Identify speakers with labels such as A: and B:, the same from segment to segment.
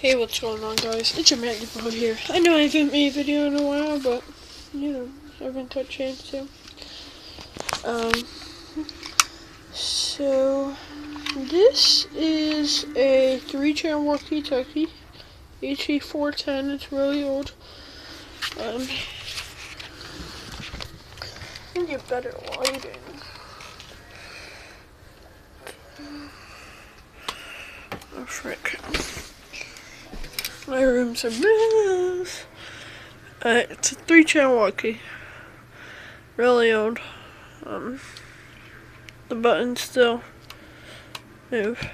A: Hey, what's going on, guys? It's your Matthew Bro here. I know I haven't made a video in a while, but, I haven't had a chance to. So, this is a 3-channel walkie talkie, HE410. It's really old. I get better lighting. Oh, frick. My room's a mess. It's a 3-channel walkie. Really old. The buttons still move.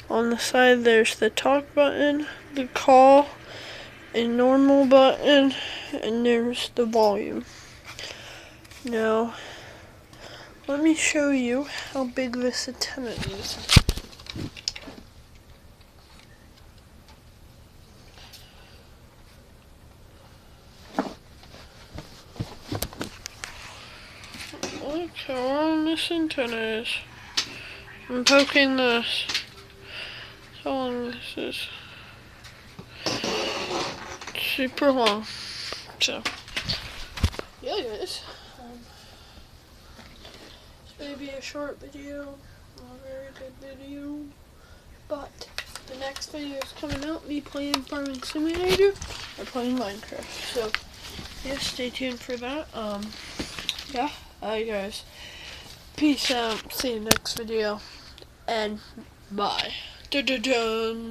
A: On the side there's the talk button, the call, a normal button, and there's the volume. Now, let me show you how big this antenna is. Look how long this antenna is. I'm poking this. How long this is. Super long. So, yeah, guys. This may be a short video, not a very good video, but the next video is coming out, me playing Farming Simulator or playing Minecraft. So, yeah, stay tuned for that. Yeah, alright guys. Peace out, see you next video, and bye. Dun dun dun.